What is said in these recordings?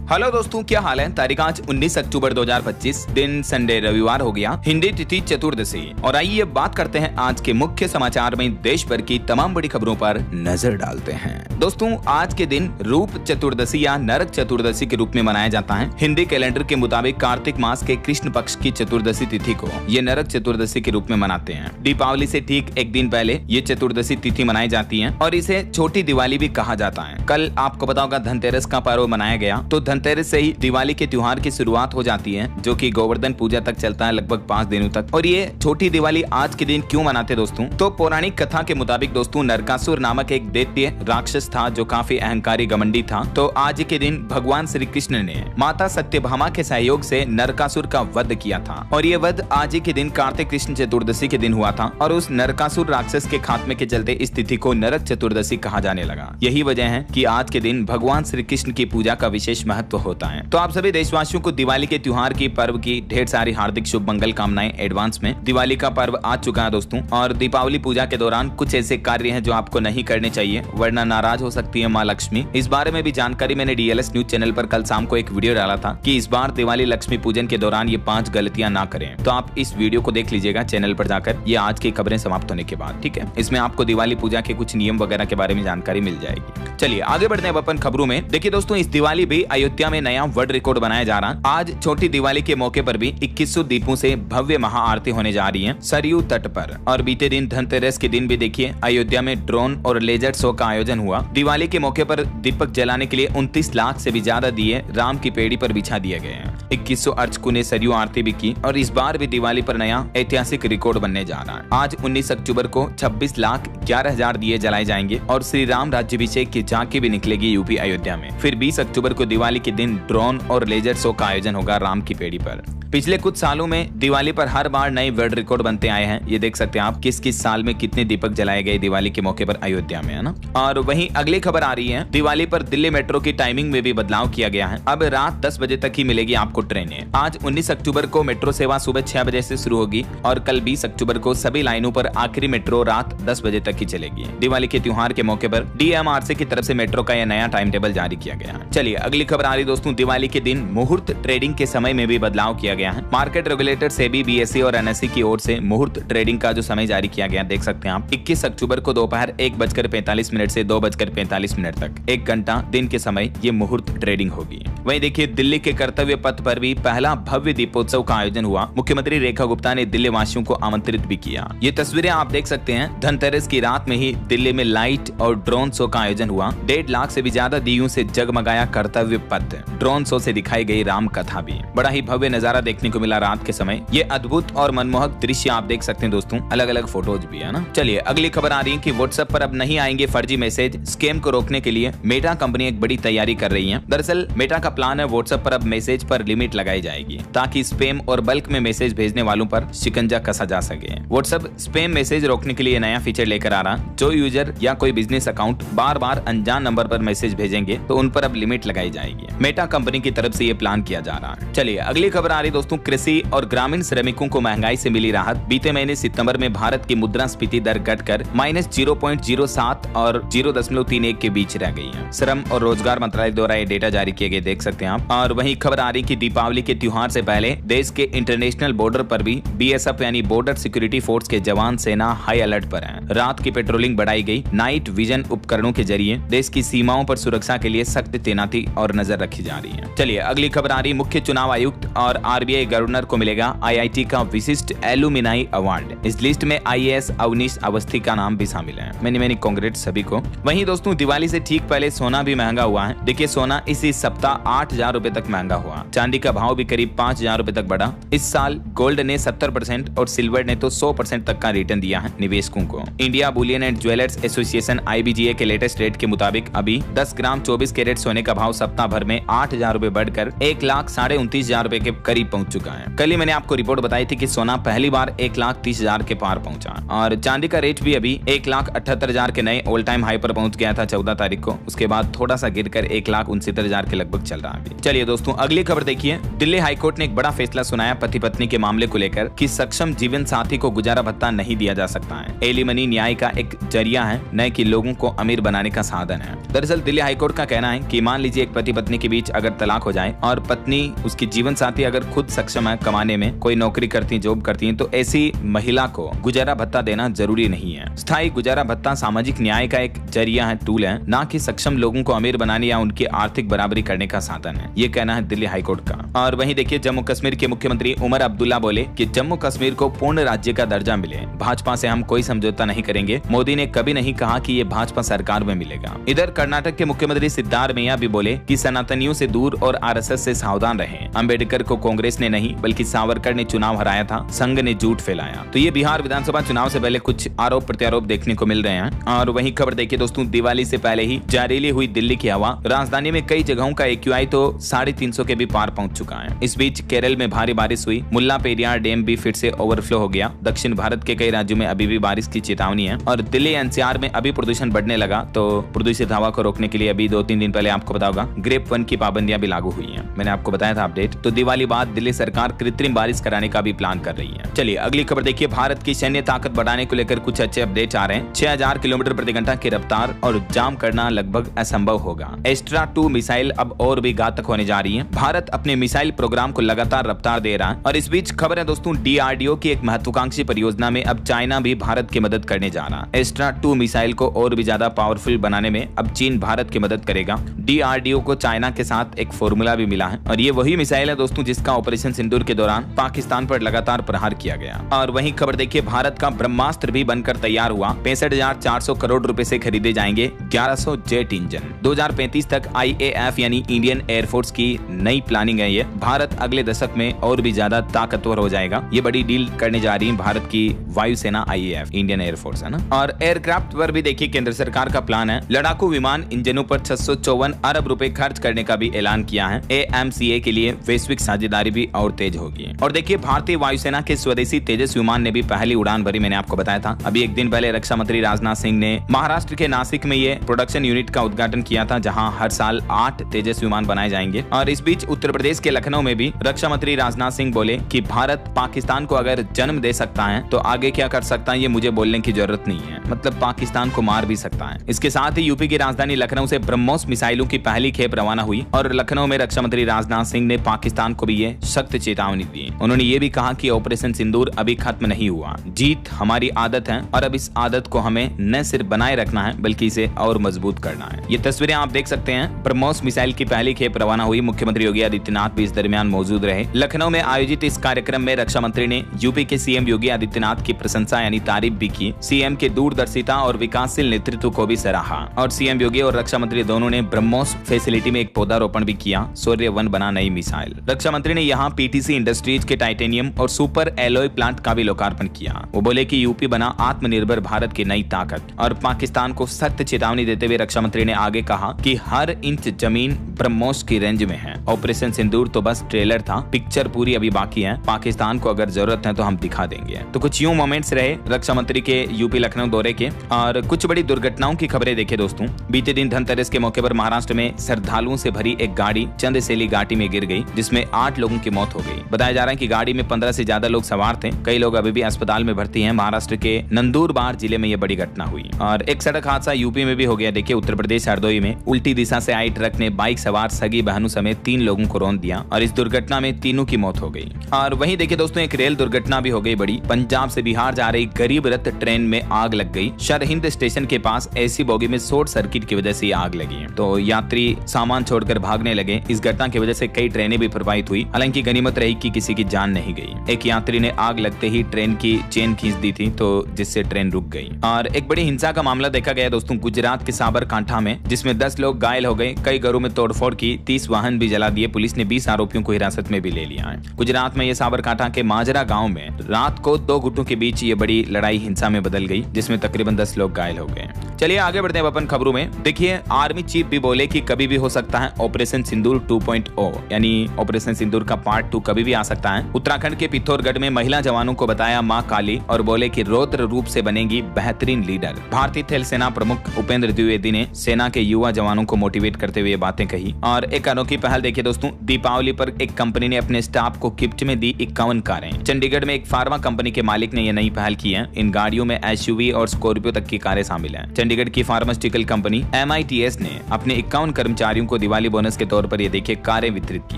Hello दोस्तों, क्या हाल है। तारीख आज 19 अक्टूबर 2025, दिन संडे रविवार हो गया, हिंदी तिथि चतुर्दशी। और आइए बात करते हैं आज के मुख्य समाचार में देश भर की तमाम बड़ी खबरों पर नजर डालते हैं। दोस्तों, आज के दिन रूप चतुर्दशी या नरक चतुर्दशी के रूप में मनाया जाता है। हिंदी कैलेंडर के मुताबिक कार्तिक मास के कृष्ण पक्ष की चतुर्दशी तिथि को ये नरक चतुर्दशी के रूप में मनाते हैं। दीपावली से ठीक एक दिन पहले ये चतुर्दशी तिथि मनाई जाती है और इसे छोटी दिवाली भी कहा जाता है। कल आपको पता होगा धनतेरस का पर्व मनाया गया, तो धनतेरस से ही दिवाली के त्योहार की शुरुआत हो जाती है, जो कि गोवर्धन पूजा तक चलता है, लगभग 5 दिनों तक। और ये छोटी दिवाली आज के दिन क्यों मनाते दोस्तों, तो पौराणिक कथा के मुताबिक दोस्तों नरकासुर नामक एक दैत्य राक्षस था जो काफी अहंकारी घमंडी था। तो आज के दिन भगवान श्री कृष्ण ने माता सत्यभामा के सहयोग से नरकासुर का वध किया था। और ये वध आज के दिन कार्तिक कृष्ण चतुर्दशी के दिन हुआ था। और उस नरकासुर राक्षस के खात्मे के चलते इस तिथि को नरक चतुर्दशी कहा जाने लगा। यही वजह है कि आज के दिन भगवान श्री कृष्ण की पूजा का विशेष महत्व होता है। तो आप सभी देशवासियों को दिवाली के त्योहार की पर्व की ढेर सारी हार्दिक शुभ मंगल कामनाएं एडवांस में। दिवाली का पर्व आ चुका है दोस्तों, और दीपावली पूजा के दौरान कुछ ऐसे कार्य हैं जो आपको नहीं करने चाहिए, वरना नाराज हो सकती है माँ लक्ष्मी। इस बारे में भी जानकारी मैंने डीएलएस न्यूज चैनल पर कल शाम को एक वीडियो डाला था कि इस बार दिवाली लक्ष्मी पूजन के दौरान ये 5 गलतियां ना करें। तो आप इस वीडियो को देख लीजिएगा चैनल पर जाकर, ये आज की खबरें समाप्त होने के बाद, ठीक है। इसमें आपको दिवाली पूजा के कुछ नियम वगैरह के बारे में जानकारी मिल जाएगी। चलिए आगे बढ़ते हैं अपन खबरों में। देखिए दोस्तों, इस दिवाली भी अयोध्या में नया वर्ल्ड रिकॉर्ड बनाया जा रहा है। आज छोटी दिवाली के मौके पर भी 2100 दीपों से भव्य महाआरती होने जा रही है सरयू तट पर। और बीते दिन धनतेरस के दिन भी देखिए अयोध्या में ड्रोन और लेजर शो का आयोजन हुआ। दिवाली के मौके पर दीपक जलाने के लिए 29 लाख से भी ज्यादा दिए राम की पेड़ी पर बिछा दिए गए हैं। 2100 अर्चकों ने सरयू आरती भी की। और इस बार भी दिवाली पर नया ऐतिहासिक रिकॉर्ड बनने जा रहा है। आज 19 अक्टूबर को 26,11,000 दिए जलाए जाएंगे और श्री राम राज्याभिषेक की झांकी भी निकलेगी यूपी अयोध्या में। फिर 20 अक्टूबर को दिवाली के दिन ड्रोन और लेजर शो का आयोजन होगा राम की पेड़ी पर। पिछले कुछ सालों में दिवाली पर हर बार नए वर्ल्ड रिकॉर्ड बनते आए हैं। ये देख सकते हैं आप किस किस साल में कितने दीपक जलाए गए दिवाली के मौके पर अयोध्या में, है ना। और वहीं अगली खबर आ रही है, दिवाली पर दिल्ली मेट्रो की टाइमिंग में भी बदलाव किया गया है। अब रात 10 बजे तक ही मिलेगी आपको ट्रेनें। आज 19 अक्टूबर को मेट्रो सेवा सुबह 6 बजे से शुरू होगी और कल 20 अक्टूबर को सभी लाइनों पर आखिरी मेट्रो रात 10 बजे तक ही चलेगी। दिवाली के त्योहार के मौके पर डीएमआरसी की तरफ से मेट्रो का यह नया टाइम टेबल जारी किया गया है। चलिए अगली खबर आ रही दोस्तों, दिवाली के दिन मुहूर्त ट्रेडिंग के समय में भी बदलाव किया गया है। मार्केट रेगुलेटर सेबी, बीएसई और एनएसई की ओर से मुहूर्त ट्रेडिंग का जो समय जारी किया गया, देख सकते हैं आप। 21 अक्टूबर को दोपहर 1:45 से 2:45 तक 1 घंटा दिन के समय ये मुहूर्त ट्रेडिंग होगी। वहीं देखिए दिल्ली के कर्तव्य पथ पर भी पहला भव्य दीपोत्सव का आयोजन हुआ। मुख्यमंत्री रेखा गुप्ता ने दिल्ली वासियों को आमंत्रित भी किया। ये तस्वीरें आप देख सकते हैं। धनतेरस की रात में ही दिल्ली में लाइट और ड्रोन शो का आयोजन हुआ। 1.5 लाख से भी ज्यादा दियों से जगमगाया कर्तव्य पथ। ड्रोन शो से दिखाई गई राम कथा भी। बड़ा ही भव्य नजारा देखने को मिला रात के समय। ये अद्भुत और मनमोहक दृश्य आप देख सकते हैं दोस्तों। अलग अलग फोटोज भी है ना। चलिए अगली खबर आ रही है कि व्हाट्सएप पर अब नहीं आएंगे फर्जी मैसेज। स्कैम को रोकने के लिए मेटा कंपनी एक बड़ी तैयारी कर रही है। दरअसल मेटा का प्लान है व्हाट्सएप पर अब मैसेज पर लिमिट लगाई जाएगी, ताकि स्पैम और बल्क में मैसेज भेजने वालों पर शिकंजा कसा जा सके। व्हाट्सएप स्पैम मैसेज रोकने के लिए नया फीचर लेकर आ रहा। जो यूजर या कोई बिजनेस अकाउंट बार बार अनजान नंबर पर मैसेज भेजेंगे तो उन पर अब लिमिट लगाई जाएगी। मेटा कंपनी की तरफ से ये प्लान किया जा रहा है। चलिए अगली खबर आ रही दोस्तों, कृषि और ग्रामीण श्रमिकों को महंगाई से मिली राहत। बीते महीने सितंबर में भारत की मुद्रास्फीति दर घटकर -0.07 और 0.31 के बीच रह गई है। श्रम और रोजगार मंत्रालय द्वारा ये डेटा जारी किए गए, देख सकते हैं आप। और वहीं खबर आ रही कि दीपावली के त्योहार से पहले देश के इंटरनेशनल बॉर्डर पर भी बीएसएफ यानी बॉर्डर सिक्योरिटी फोर्स के जवान सेना हाई अलर्ट पर हैं। रात की पेट्रोलिंग बढ़ाई गई। नाइट विजन उपकरणों के जरिए देश की सीमाओं पर सुरक्षा के लिए सख्त तैनाती और नजर रखी जा रही है। चलिए अगली खबर आ रही, मुख्य चुनाव आयुक्त और आरबीआई गवर्नर को मिलेगा आईआईटी का विशिष्ट एलुमिनाई अवार्ड। इस लिस्ट में आईएएस अवनीश अवस्थी का नाम भी शामिल है। मैनी कांग्रेस सभी को। वहीं दोस्तों दिवाली से ठीक पहले सोना भी महंगा हुआ है। देखिए सोना इसी सप्ताह 8,000 रुपए तक महंगा हुआ। चांदी का भाव भी करीब 5,000 रुपए तक बढ़ा। इस साल गोल्ड ने 70% और सिल्वर ने तो 100% तक का रिटर्न दिया है निवेशकों को। India Boolean and jewellers association IBGA के लेटेस्ट रेट के मुताबिक अभी 10 ग्राम 24 कैरेट सोने का भाव सप्ताह भर में 8,000 रुपए बढ़कर 1,29,500 रुपए के करीब पहुंच चुका है। कल ही मैंने आपको रिपोर्ट बताई थी कि सोना पहली बार 1,30,000 के पार पहुंचा और चांदी का रेट भी अभी 1,78,000 के नए ऑल टाइम हाई पर पहुंच गया था 14 तारीख को। उसके बाद थोड़ा सा गिरकर 1,69,000 के लगभग चल रहा है। चलिए दोस्तों, अगली खबर देखिए। दिल्ली हाईकोर्ट ने एक बड़ा फैसला सुनाया पति पत्नी के मामले को लेकर कि सक्षम जीवन साथी को गुजारा भत्ता नहीं दिया जा सकता है। एलिमनी न्याय का एक जरिया है, न कि लोगों को अमीर बनाने का साधन है। दरअसल दिल्ली हाईकोर्ट का कहना है कि मान लीजिए एक पति पत्नी के बीच अगर तलाक हो जाए और पत्नी उसकी जीवन साथी अगर खुद सक्षम है कमाने में, कोई नौकरी करती है, जॉब करती है, तो ऐसी महिला को गुजारा भत्ता देना जरूरी नहीं है। स्थायी गुजारा भत्ता सामाजिक न्याय का एक जरिया है, टूल है, ना कि सक्षम लोगों को अमीर बनाने या उनकी आर्थिक बराबरी करने का साधन है। ये कहना है दिल्ली हाईकोर्ट का। और वहीं देखिए, जम्मू कश्मीर के मुख्यमंत्री उमर अब्दुल्ला बोले कि जम्मू कश्मीर को पूर्ण राज्य का दर्जा मिले, भाजपा से हम कोई समझौता नहीं करेंगे। मोदी ने कभी नहीं कहा कि ये भाजपा सरकार में मिलेगा। इधर कर्नाटक के मुख्यमंत्री सिद्धारमैया भी बोले कि सनातनियों से दूर और आरएसएस से सावधान रहें। अंबेडकर को कांग्रेस ने नहीं बल्कि सावरकर ने चुनाव हराया था, संघ ने झूठ फैलाया। तो ये बिहार विधानसभा चुनाव से पहले कुछ आरोप प्रत्यारोप देखने को मिल रहे हैं। और वहीं खबर देखिए दोस्तों, दिवाली से पहले ही जहरीली हुई दिल्ली की हवा। राजधानी में कई जगहों का AQI तो 350 के भी पार पहुंच चुका है। इस बीच केरल में भारी बारिश हुई, मुल्ला पेरियार डैम भी फिर से ओवरफ्लो हो गया। दक्षिण भारत के कई राज्यों में अभी भी बारिश की चेतावनी है और दिल्ली NCR में अभी प्रदूषण बढ़ने लगा। तो प्रदूषित हवा को रोकने के लिए अभी 2-3 दिन पहले आपको पता होगा ग्रेप 1 की पाबंदियां भी लागू हुई हैं। मैंने आपको बताया था अपडेट। तो दिवाली बाद दिल्ली सरकार कृत्रिम बारिश कराने का भी प्लान कर रही है। चलिए अगली खबर देखिए। भारत की सैन्य ताकत बढ़ाने को लेकर कुछ अच्छे अपडेट आ रहे हैं। 6000 किलोमीटर प्रति घंटा की रफ्तार और जाम करना लगभग असंभव होगा। एस्ट्रा 2 मिसाइल अब और भी घातक होने जा रही है। भारत अपने मिसाइल प्रोग्राम को लगातार रफ्तार दे रहा है। और इस बीच खबर है दोस्तों, DRDO की एक महत्वाकांक्षी परियोजना में अब चाइना भी भारत की मदद करने जा रहा है। एस्ट्रा 2 मिसाइल को और भी ज्यादा पावरफुल बनाने में अब चीन भारत की मदद करेगा। DRDO को चाइना के साथ एक फॉर्मूला भी मिला है और ये वही मिसाइल है दोस्तों जिसका ऑपरेशन सिंदूर के दौरान पाकिस्तान पर लगातार प्रहार किया गया। और वहीं खबर देखिए, भारत का ब्रह्मास्त्र भी बनकर तैयार हुआ। 65,400 करोड़ रुपए से खरीदे जाएंगे 1100 जेट इंजन। 2035 तक IAF यानी इंडियन एयरफोर्स की नई प्लानिंग है। ये भारत अगले दशक में और भी ज्यादा ताकतवर हो जाएगा। ये बड़ी डील करने जा रही है भारत की वायुसेना IAF इंडियन एयरफोर्स है ना। और एयरक्राफ्ट पर भी देखिए केंद्र सरकार का प्लान है। लड़ाकू विमान इंजनों पर 654 अरब रुपए खर्च करने का भी ऐलान किया है। AMCA के लिए वैश्विक साझेदारी भी और तेज होगी। और देखिए, भारतीय वायुसेना के स्वदेशी तेजस विमान ने भी पहली उड़ान भरी। मैंने आपको बताया था अभी एक दिन पहले रक्षा मंत्री राजनाथ सिंह ने महाराष्ट्र के नासिक में ये प्रोडक्शन यूनिट का उद्घाटन किया था, जहां हर साल 8 तेजस विमान बनाए जाएंगे। और इस बीच उत्तर प्रदेश के लखनऊ में भी रक्षा मंत्री राजनाथ सिंह बोले कि भारत पाकिस्तान को अगर जन्म दे सकता है तो आगे क्या कर सकता है ये मुझे बोलने की जरूरत नहीं है। मतलब पाकिस्तान को मार भी सकता है। इसके साथ ही यूपी की राजधानी लखनऊ से ब्रह्मोस मिसाइलों की पहली खेप रवाना हुई और लखनऊ में रक्षा मंत्री राजनाथ सिंह ने पाकिस्तान को भी ये सख्त चेतावनी दी। उन्होंने ये भी कहा कि ऑपरेशन सिंदूर अभी खत्म नहीं हुआ। जीत हमारी आदत है और अब इस आदत को हमें न सिर्फ बनाए रखना है बल्कि इसे और मजबूत करना है। ये तस्वीरें आप देख सकते हैं। ब्रह्मोस मिसाइल की पहली खेप रवाना हुई। मुख्यमंत्री योगी आदित्यनाथ भी इस दरमियान मौजूद रहे। लखनऊ में आयोजित इस कार्यक्रम में रक्षा मंत्री ने यूपी के CM योगी आदित्यनाथ की प्रशंसा यानी तारीफ भी की। CM के दूरदर्शिता और विकासशील नेतृत्व को भी सराहा और CM योगी और रक्षा मंत्री दोनों ने ब्रह्मोस फैसिलिटी में एक पौधारोपण भी किया। सूर्य 1 बना नई मिसाइल। रक्षा मंत्री ने यहाँ PTC इंडस्ट्रीज के टाइटेनियम और सुपर एलॉय प्लांट का भी लोकार्पण किया। वो बोले कि यूपी बना आत्मनिर्भर भारत की नई ताकत। और पाकिस्तान को सख्त चेतावनी देते हुए रक्षा मंत्री ने आगे कहा कि हर इंच जमीन ब्रह्मोस की रेंज में है। ऑपरेशन सिंदूर तो बस ट्रेलर था, पिक्चर पूरी अभी बाकी है। पाकिस्तान को अगर जरूरत है तो हम दिखा देंगे। तो कुछ यूं मोमेंट्स रहे रक्षा मंत्री के यूपी लखनऊ दौरे के। और कुछ बड़ी दुर्घटनाओं की खबरें देखे दोस्तों। बीते दिन धनतेरस के मौके पर महाराष्ट्र में श्रद्धालुओं से भरी एक गाड़ी चंदशैली घाटी में गिर गई, जिसमें 8 लोगों की मौत हो गई। बताया जा रहा है कि गाड़ी में 15 से ज्यादा लोग सवार थे। कई लोग अभी भी अस्पताल में भर्ती हैं। महाराष्ट्र के नंदुरबार जिले में यह बड़ी घटना हुई। और एक सड़क हादसा यूपी में भी हो गया। देखिए, उत्तर प्रदेश हरदोई में उल्टी दिशा से आई ट्रक ने बाइक सवार सगी बहनों समेत 3 लोगों को रौंद दिया और इस दुर्घटना में तीनों की मौत हो गई। और वहीं देखिए दोस्तों, एक रेल दुर्घटना भी हो गई बड़ी। पंजाब से बिहार जा रही गरीब रथ ट्रेन में आग लग गई। सरहिंद स्टेशन के पास ऐसी बोगी में शॉर्ट सर्किट की वजह से आग लगी। तो यात्री सामान छोड़कर भागने लगे। इस घटना की वजह से कई ट्रेनें भी प्रभावित हुई। हालांकि गनीमत रही कि किसी की जान नहीं गई। एक यात्री ने आग लगते ही ट्रेन की चेन खींच दी थी, तो जिससे ट्रेन रुक गई। और एक बड़ी हिंसा का मामला देखा गया दोस्तों गुजरात के साबरकांठा में, जिसमें 10 लोग घायल हो गए। कई घरों में तोड़फोड़ की, 30 वाहन भी जला दिए। पुलिस ने 20 आरोपियों को हिरासत में भी ले लिया है। गुजरात में ये साबरकांठा के माजरा गांव में रात को 2 गुटों के बीच ये बड़ी लड़ाई हिंसा में बदल गई, जिसमें तकरीबन 10 लोग घायल हो गए। चलिए आगे बढ़ते हैं अपन खबरों में। देखिए, आर्मी चीफ भी बोले कि कभी भी हो सकता है ऑपरेशन सिंदूर 2.0 यानी ऑपरेशन सिंदूर का पार्ट 2 कभी भी आ सकता है। उत्तराखंड के पिथौरागढ़ में महिला जवानों को बताया मां काली और बोले कि रौद्र रूप से बनेगी बेहतरीन लीडर। भारतीय थल सेना प्रमुख उपेंद्र द्विवेदी ने सेना के युवा जवानों को मोटिवेट करते हुए बातें कही। और एक अनोखी पहल देखिए दोस्तों, दीपावली पर एक कंपनी ने अपने स्टाफ को गिफ्ट में दी 51 कारें। चंडीगढ़ में एक फार्मा कंपनी के मालिक ने यह नई पहल की है। इन गाड़ियों में एसयूवी और स्कॉर्पियो तक की कारें शामिल हैं। चंडीगढ़ की फार्मास्यूटिकल कंपनी MITS ने अपने 51 कर्मचारियों को दिवाली बोनस के तौर पर ये देखिए कारें वितरित की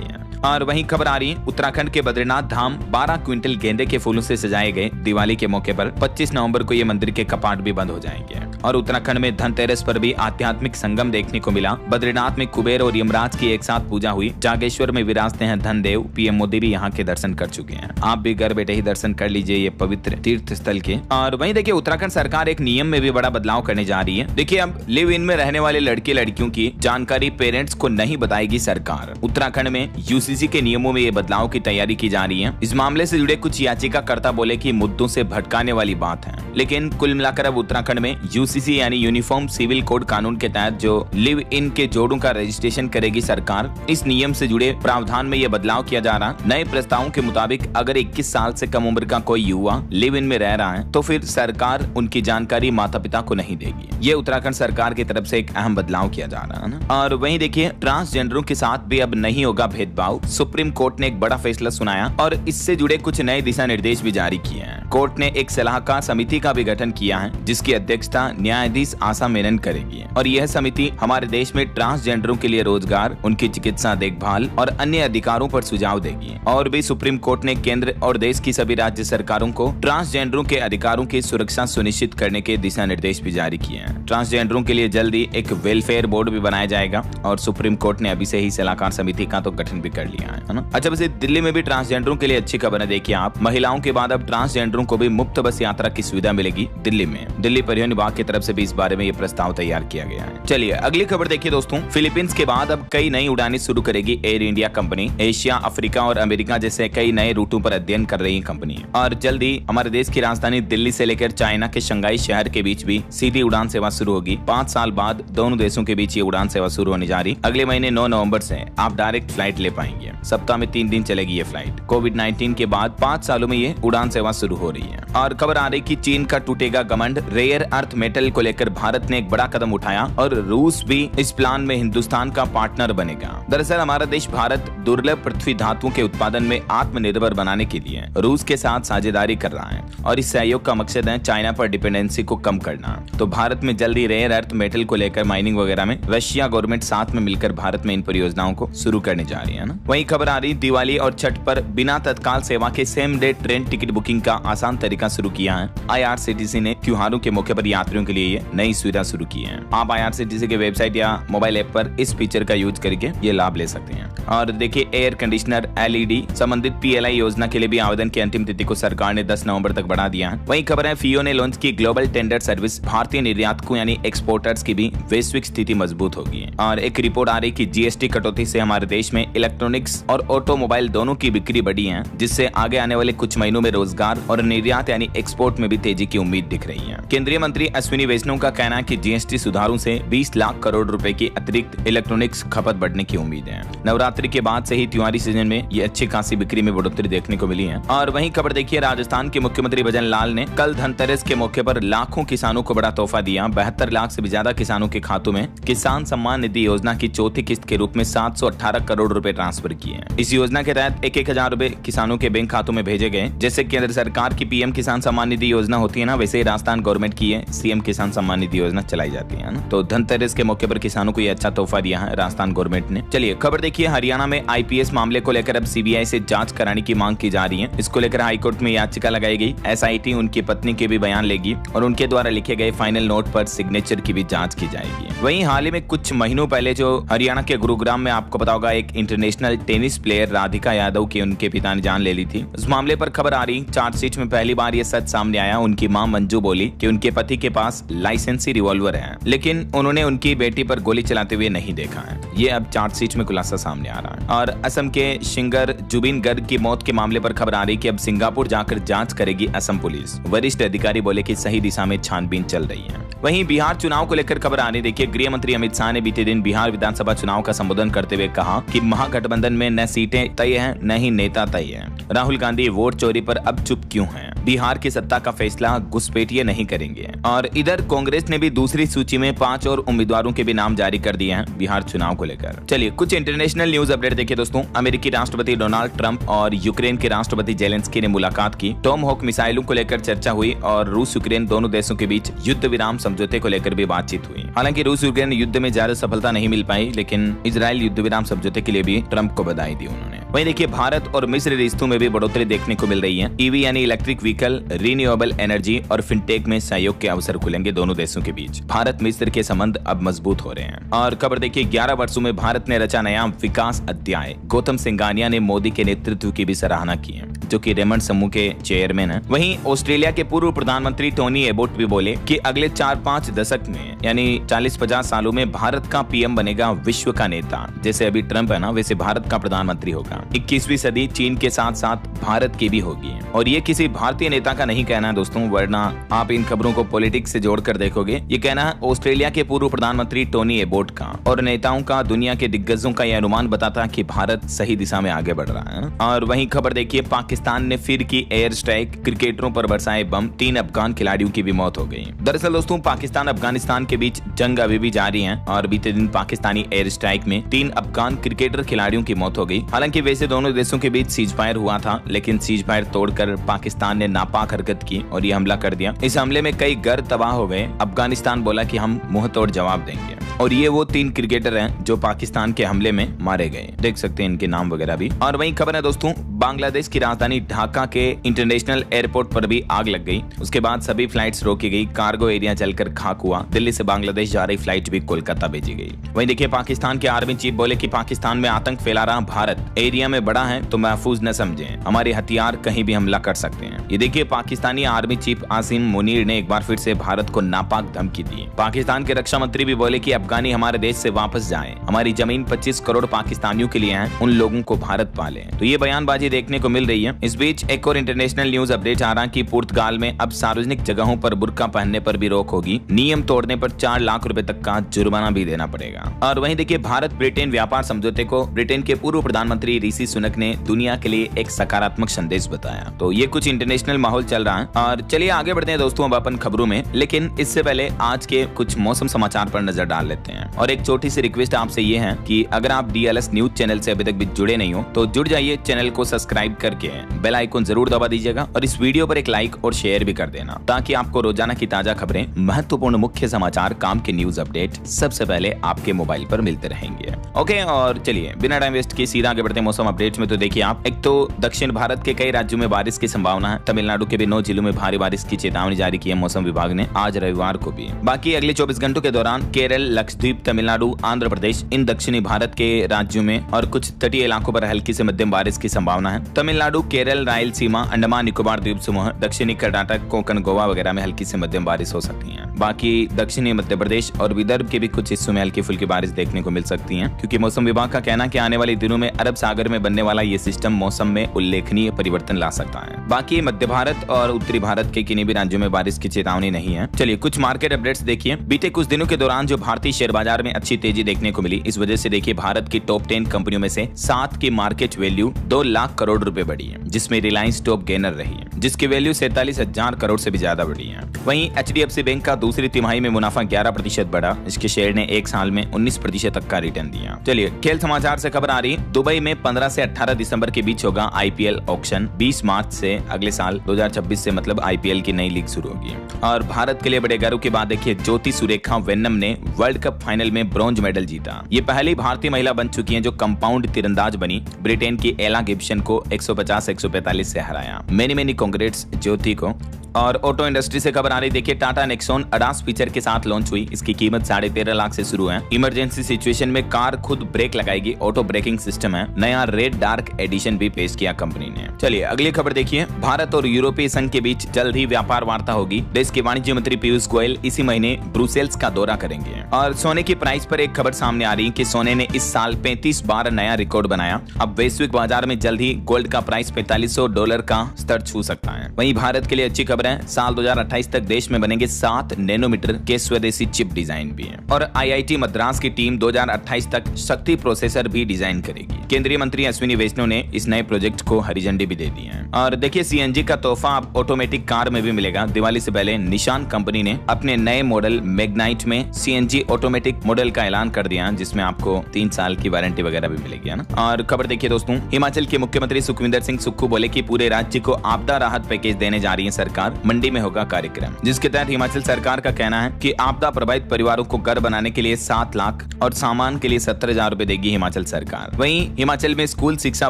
हैं। और वहीं खबर आ रही है, उत्तराखंड के बद्रीनाथ धाम 12 क्विंटल गेंदे के फूलों से सजाए गए। दिवाली के मौके पर 25 नवंबर को ये मंदिर के कपाट भी बंद हो जाएंगे। और उत्तराखंड में धनतेरस पर भी आध्यात्मिक संगम देखने को मिला। बद्रीनाथ में कुबेर और यमराज की एक साथ पूजा हुई। जागेश्वर में विराजते हैं धनदेव। PM मोदी भी यहाँ के दर्शन कर चुके हैं। आप भी घर बैठे ही दर्शन कर लीजिए ये पवित्र तीर्थ स्थल के। और वहीं देखिए, उत्तराखंड सरकार एक नियम में भी बड़ा बदलाव करने जा रही है। देखिए, अब लिव इन में रहने वाले लड़के लड़कियों की जानकारी पेरेंट्स को नहीं बताएगी सरकार। उत्तराखंड में UCC के नियमों में ये बदलाव की तैयारी की जा रही है। इस मामले से जुड़े कुछ याचिकाकर्ता बोले कि मुद्दों से भटकाने वाली बात है, लेकिन कुल मिलाकर अब उत्तराखंड में UCC यानी यूनिफॉर्म सिविल कोड कानून के तहत जो लिव इन के जोड़ों का रजिस्ट्रेशन करेगी सरकार। इस नियम से जुड़े प्रावधान में यह बदलाव किया जा रहा। नए प्रस्तावों के मुताबिक अगर 21 साल से कम उम्र का कोई युवा लिव इन में रह रहा है तो फिर सरकार उनकी जानकारी माता पिता को नहीं देगी। ये उत्तराखंड सरकार की तरफ से एक अहम बदलाव किया जा रहा है ना। और वहीं देखिए, ट्रांसजेंडरों के साथ भी अब नहीं होगा भेदभाव। सुप्रीम कोर्ट ने एक बड़ा फैसला सुनाया और इससे जुड़े कुछ नए दिशा निर्देश भी जारी किए हैं। कोर्ट ने एक सलाहकार समिति का भी गठन किया है, जिसकी अध्यक्षता न्यायाधीश आशा मेनन करेगी। और यह समिति हमारे देश में ट्रांसजेंडरों के लिए रोजगार, उनकी चिकित्सा देखभाल और अन्य अधिकारों पर सुझाव देगी। और भी सुप्रीम कोर्ट ने केंद्र और देश की सभी राज्य सरकारों को ट्रांसजेंडरों के अधिकारों की सुरक्षा सुनिश्चित करने के दिशा निर्देश भी जारी किए हैं। ट्रांसजेंडरों के लिए जल्दी एक वेलफेयर बोर्ड भी बनाया जाएगा। और सुप्रीम कोर्ट ने अभी से ही सलाहकार समिति का तो गठन भी कर लिया है ना। अच्छा, वैसे दिल्ली में भी ट्रांसजेंडरों के लिए अच्छी खबर है। देखिए आप, महिलाओं के बाद अब ट्रांसजेंडरों को भी मुफ्त बस यात्रा की सुविधा मिलेगी दिल्ली में। दिल्ली परिवहन विभाग की तरफ से भी इस बारे में ये प्रस्ताव तैयार किया गया है। चलिए अगली खबर देखिए दोस्तों, फिलीपींस के बाद अब कई नई उड़ानें शुरू करेगी air India company. Asia, Africa और अमेरिका जैसे कई नए रूटों पर अध्ययन कर रही है कंपनी। और जल्दी हमारे देश की राजधानी दिल्ली से लेकर चाइना के शंघाई शहर के बीच भी सीधी उड़ान सेवा शुरू होगी। 5 साल बाद दोनों देशों के बीच ये उड़ान सेवा शुरू होने जा रही। अगले महीने 9 नवंबर से आप डायरेक्ट फ्लाइट ले पाएंगे। सप्ताह में 3 दिन चलेगी ये फ्लाइट। कोविड-19 के बाद 5 सालों में ये उड़ान सेवा शुरू हो रही है। और खबर आ रही कि चीन का टूटेगा घमंड। रेयर अर्थ मेटल को लेकर भारत ने एक बड़ा कदम उठाया और रूस भी इस प्लान में हिंदुस्तान का पार्टनर बनेगा। दरअसल हमारा देश भारत दुर्लभ पृथ्वी धातुओं के उत्पादन में आत्मनिर्भर बनाने के लिए रूस के साथ साझेदारी कर रहा है। और इस सहयोग का मकसद है चाइना पर डिपेंडेंसी को कम करना। तो भारत में जल्दी रेयर अर्थ मेटल को लेकर माइनिंग वगैरह में रशिया गवर्नमेंट साथ में मिलकर भारत में इन परियोजनाओं को शुरू करने जा रही है ना। वहीं खबर आ रही, दिवाली और छठ पर बिना तत्काल सेवा के same day train ticket booking का आसान तरीका शुरू किया है। IRCTC ने त्योहारों के मौके पर यात्रियों के लिए ये नई सुविधा शुरू की है। आप IRCTC के वेबसाइट या मोबाइल ऐप पर इस फीचर का यूज करके ये लाभ ले सकते हैं। और देखिए, एयर कंडीशनर LED संबंधित PLI योजना के लिए भी आवेदन की अंतिम तिथि को सरकार ने 10 नवंबर तक बढ़ा दिया है। वहीं खबर है, FIO ने लॉन्च की ग्लोबल टेंडर सर्विस। भारतीय निर्यातकों यानी एक्सपोर्टर्स की भी वैश्विक स्थिति मजबूत होगी। और एक रिपोर्ट आ रही कि GST कटौती से हमारे देश में इलेक्ट्रॉनिक्स और ऑटोमोबाइल दोनों की बिक्री बढ़ी है, जिससे आगे आने वाले कुछ महीनों में रोजगार और निर्यात यानी एक्सपोर्ट में भी तेजी की उम्मीद दिख रही है। केंद्रीय मंत्री अश्विनी वैष्णव का कहना है कि GST सुधारों से 20 लाख करोड़ रुपए की अतिरिक्त इलेक्ट्रॉनिक्स खपत बढ़ने की उम्मीद है। नवरात्रि के बाद से ही त्योहारी सीजन में ये अच्छी खासी बिक्री में बढ़ोतरी देखने को मिली है। और वहीं खबर देखिए, राजस्थान के मुख्यमंत्री भजन लाल ने कल धनतेरस के मौके पर लाखों किसानों को बड़ा तोहफा दिया। 72 लाख से भी ज्यादा किसानों के खातों में किसान सम्मान निधि योजना की चौथी किस्त के रूप में 718 करोड़ रुपए ट्रांसफर किए। इस योजना के तहत 1-1 हजार रुपए किसानों के बैंक खातों में भेजे गए। जैसे केंद्र सरकार की PM किसान सम्मान निधि योजना होती है ना, वैसे ही राजस्थान गवर्नमेंट की है CM किसान सम्मान निधि योजना चलाई जाती है ना। तो धनतेरस के मौके पर किसानों को ये अच्छा तोहफा दिया है राजस्थान गवर्नमेंट ने। चलिए खबर देखिए, हरियाणा में IPS मामले को लेकर अब CBI से जांच कराने की मांग की जा रही है। इसको लेकर हाईकोर्ट में याचिका लगाई गई। SIT उनकी पत्नी के भी बयान लेगी और उनके द्वारा लिखे गए फाइनल नोट पर सिग्नेचर की भी जांच की जाएगी। वहीं हाल ही में कुछ महीनों पहले जो हरियाणा के गुरुग्राम में आपको पता होगा, एक international tennis player Radhika Yadav की उनके पिता ने जान ले ली थी। इस मामले पर खबर आ रही, चार्जशीट में पहली बार ये सच सामने आया। उनकी मां मंजू बोली कि उनके पति के पास लाइसेंसी रिवॉल्वर है, लेकिन उन्होंने उनकी बेटी पर गोली चलाते हुए नहीं देखा है। ये अब चार्जशीट में खुलासा सामने आ आ रहा है। और असम के सिंगर जुबिन गर्ग की मौत के मामले पर खबर आ रही कि अब सिंगापुर जाकर जांच करेगी असम पुलिस। वरिष्ठ अधिकारी बोले कि सही दिशा में छानबीन चल रही है। वहीं बिहार चुनाव को लेकर खबर आ रही, देखिए गृह मंत्री अमित शाह ने बीते दिन बिहार विधानसभा चुनाव का संबोधन करते हुए कहा कि महागठबंधन में न सीटें तय हैं न ही नेता तय है। राहुल गांधी वोट चोरी पर अब चुप क्यों हैं? बिहार की सत्ता का फैसला घुसपैठिए नहीं करेंगे। और इधर कांग्रेस ने भी दूसरी सूची में 5 और उम्मीदवारों के भी नाम जारी कर दिए हैं बिहार चुनाव को लेकर। चलिए कुछ इंटरनेशनल न्यूज अपडेट देखिए दोस्तों। अमेरिकी राष्ट्रपति डोनाल्ड ट्रंप और यूक्रेन के राष्ट्रपति जेलेंस्की ने मुलाकात की। टॉमहॉक मिसाइलों को लेकर चर्चा हुई और रूस यूक्रेन दोनों देशों के बीच युद्ध विराम समझौते को लेकर भी बातचीत हुई। हालांकि रूस यूक्रेन युद्ध में ज्यादा सफलता नहीं मिल पाई, लेकिन इजराइल युद्ध विराम समझौते के लिए भी ट्रंप को बधाई दी उन्होंने। वहीं देखिए भारत और मिस्र रिश्तों में भी बढ़ोतरी देखने को मिल रही है। ईवी यानी इलेक्ट्रिक व्हीकल, रिन्यूएबल एनर्जी और फिनटेक में सहयोग के अवसर खुलेंगे दोनों देशों के बीच। भारत मिस्र के संबंध अब मजबूत हो रहे हैं। और खबर देखिए 11 वर्षों में भारत ने रचा नया विकास अध्याय। गौतम सिंघानिया ने मोदी के नेतृत्व की भी सराहना की है, जो कि रेमंड समूह के चेयरमैन है। वहीं ऑस्ट्रेलिया के पूर्व प्रधानमंत्री टोनी एबोट भी बोले कि अगले 4-5 दशक में यानी 40-50 सालों में भारत का पीएम बनेगा विश्व का नेता। जैसे अभी ट्रंप है ना, वैसे भारत का प्रधानमंत्री होगा। 21वीं सदी चीन के साथ साथ भारत की भी होगी। और ये किसी भारतीय नेता का नहीं कहना है दोस्तों, वरना आप इन खबरों को पॉलिटिक्स से जोड़कर देखोगे। ये कहना है ऑस्ट्रेलिया के पूर्व प्रधानमंत्री टोनी एबोट का। और नेताओं का, दुनिया के दिग्गजों का यह अनुमान बताता है कि भारत सही दिशा में आगे बढ़ रहा है। और वहीं खबर देखिए पाकिस्तान ने फिर की एयर स्ट्राइक, क्रिकेटरों पर बरसाए बम, 3 अफगान खिलाड़ियों की भी मौत हो गई। दरअसल दोस्तों पाकिस्तान अफगानिस्तान के बीच जंग अभी भी जारी है और बीते दिन पाकिस्तानी एयर स्ट्राइक में 3 अफगान क्रिकेटर खिलाड़ियों की मौत हो गई। हालांकि वैसे दोनों देशों के बीच सीज फायर हुआ था, लेकिन सीज फायर तोड़कर पाकिस्तान ने नापाक हरकत की और ये हमला कर दिया। इस हमले में कई घर तबाह हो गए। अफगानिस्तान बोला कि हम मुंह तोड़ जवाब देंगे। और ये वो 3 क्रिकेटर हैं जो पाकिस्तान के हमले में मारे गए। देख सकते हैं इनके नाम वगैरह भी। और वहीं खबर है दोस्तों बांग्लादेश की राजधानी ढाका के इंटरनेशनल एयरपोर्ट पर भी आग लग गई। उसके बाद सभी फ्लाइट्स रोकी गई। कार्गो एरिया जलकर खाक हुआ। दिल्ली से बांग्लादेश जा रही फ्लाइट भी कोलकाता भेजी गई। वहीं देखिए पाकिस्तान के आर्मी चीफ बोले कि पाकिस्तान में आतंक फैला रहा भारत एरिया में बड़ा है तो महफूज न समझे, हमारे हथियार कहीं भी हमला कर सकते हैं। ये देखिए पाकिस्तानी आर्मी चीफ आसिम मुनीर ने एक बार फिर से भारत को नापाक धमकी दी। पाकिस्तान के रक्षा मंत्री भी बोले कि अफगानी हमारे देश से वापस जाएं, हमारी जमीन 25 करोड़ पाकिस्तानियों के लिए है, उन लोगों को भारत पाले। तो ये बयानबाजी देखने को मिल रही है। इस बीच एक और इंटरनेशनल न्यूज अपडेट आ रहा है कि पुर्तगाल में अब सार्वजनिक जगहों पर बुर्का पहनने पर भी रोक होगी। नियम तोड़ने पर 4 लाख रुपए तक का जुर्माना भी देना पड़ेगा। और वहीं देखिए भारत ब्रिटेन व्यापार समझौते को ब्रिटेन के पूर्व प्रधानमंत्री ऋषि सुनक ने दुनिया के लिए एक सकारात्मक संदेश बताया। तो ये कुछ इंटरनेशनल माहौल चल रहा है। और चलिए आगे बढ़ते हैं दोस्तों अब अपन खबरों में, लेकिन इससे पहले आज के कुछ मौसम समाचार पर नजर डाल लेते हैं। और एक छोटी सी रिक्वेस्ट आपसे ये है कि अगर आप DLS न्यूज चैनल से अभी तक भी जुड़े नहीं हो तो जुड़ जाइए, चैनल को सब्सक्राइब करके बेल आइकन जरूर दबा दीजिएगा और इस वीडियो पर एक लाइक और शेयर भी कर देना, ताकि आपको रोजाना की ताजा खबरें, महत्वपूर्ण मुख्य समाचार, काम के न्यूज अपडेट सबसे पहले आपके मोबाइल पर मिलते रहेंगे। ओके, और चलिए बिना टाइम वेस्ट के सीधा आगे बढ़ते हैं मौसम अपडेट्स में। तो देखिए आप, एक तो दक्षिण भारत के कई राज्यों में बारिश की संभावना है। तमिलनाडु के भी 9 जिलों में भारी बारिश की चेतावनी जारी की है मौसम विभाग ने आज रविवार को भी। बाकी अगले 24 घंटों के दौरान केरल, लक्षद्वीप, तमिलनाडु, आंध्र प्रदेश, इन दक्षिणी भारत के राज्यों में और कुछ तटीय इलाकों पर हल्की से मध्यम बारिश की संभावना है। तमिलनाडु, केरल, रायलसीमा, अंडमान निकोबार द्वीप समूह, दक्षिणी कर्नाटक, कोंकण, गोवा वगैरह में हल्की से मध्यम बारिश हो सकती है। बाकी दक्षिणी मध्य प्रदेश और विदर्भ के भी कुछ हिस्सों में हल्की फुल्की बारिश देखने को मिल सकती है, क्योंकि मौसम विभाग का कहना है कि आने वाले दिनों में अरब सागर में बनने वाला ये सिस्टम मौसम में उल्लेखनीय परिवर्तन ला सकता है। बाकी मध्य भारत और उत्तरी भारत के किन्हीं भी राज्यों में बारिश की चेतावनी नहीं है। चलिए कुछ मार्केट अपडेट्स देखिए। बीते कुछ दिनों के दौरान जो भारतीय शेयर बाजार में अच्छी तेजी देखने को मिली, इस वजह से देखिए भारत की टॉप 10 कंपनियों में से 7 की मार्केट वैल्यू 2 लाख करोड़ रुपए बढ़ी है, जिसमें रिलायंस टॉप गेनर रही है, जिसकी वैल्यू 47,000 करोड़ से भी ज्यादा बढ़ी है। वहीं HDFC बैंक का दूसरी तिमाही में मुनाफा 11% बढ़ा। इसके शेयर ने एक साल में 19% तक का रिटर्न दिया। चलिए खेल समाचार से खबर आ रही, दुबई में 15 से 18 दिसंबर के बीच होगा IPL ऑक्शन। 20 मार्च से अगले साल 2026 से मतलब IPL की नई लीग शुरू होगी। और भारत के लिए बड़े गर्व की बात देखिए, ज्योति सुरेखा वेन्नम ने वर्ल्ड कप फाइनल में ब्रॉन्ज मेडल जीता। ये पहली भारतीय महिला बन चुकी है जो कंपाउंड तीरंदाज बनी। ब्रिटेन की एला गिब्सन को 150-145 से हराया। मेनी कांग्रेट्स ज्योति को। और ऑटो इंडस्ट्री से खबर आ रही, देखिए टाटा नेक्सॉन अडास फीचर के साथ लॉन्च हुई। इसकी कीमत 13.5 लाख से शुरू है। इमरजेंसी सिचुएशन में कार खुद ब्रेक लगाएगी, ऑटो ब्रेकिंग सिस्टम है। नया रेड डार्क एडिशन भी पेश किया कंपनी ने। चलिए अगली खबर देखिए, भारत और यूरोपीय संघ के बीच जल्द ही व्यापार वार्ता होगी। देश के वाणिज्य मंत्री पीयूष गोयल इसी महीने ब्रुसेल्स का दौरा करेंगे। और सोने की प्राइस पर एक खबर सामने आ रही है कि सोने ने इस साल 35 बार नया रिकॉर्ड बनाया। अब वैश्विक बाजार में जल्द ही गोल्ड का प्राइस $4500 का स्तर छू सकता है। वहीं भारत के लिए अच्छी खबर है, साल 2028 तक देश में बनेंगे 7 नैनोमीटर के स्वदेशी चिप डिजाइन भी है। और IIT मद्रास की टीम 2028 तक शक्ति प्रोसेसर भी डिजाइन करेगी। केंद्रीय मंत्री अश्विनी वैष्णव ने इस नए प्रोजेक्ट को हरी झंडी भी दे दी है। और देखिए CNG का तोहफा अब ऑटोमेटिक कार में भी मिलेगा। दिवाली से पहले निशान कंपनी ने अपने नए मॉडल मैग्नाइट में CNG ऑटोमेटिक मॉडल का ऐलान कर दिया, जिसमें आपको 3 साल की वारंटी वगैरह भी मिलेगी, है ना। और खबर देखिए दोस्तों, हिमाचल के मुख्यमंत्री सुखविंदर सिंह सुक्खू बोले कि पूरे राज्य को आपदा राहत पैकेज देने जा रही है सरकार। मंडी में होगा कार्यक्रम, जिसके तहत हिमाचल सरकार का कहना है कि आपदा प्रभावित परिवारों को घर बनाने के लिए 7 लाख और सामान के लिए 70,000 रुपए देगी हिमाचल सरकार। वहीं हिमाचल में स्कूल शिक्षा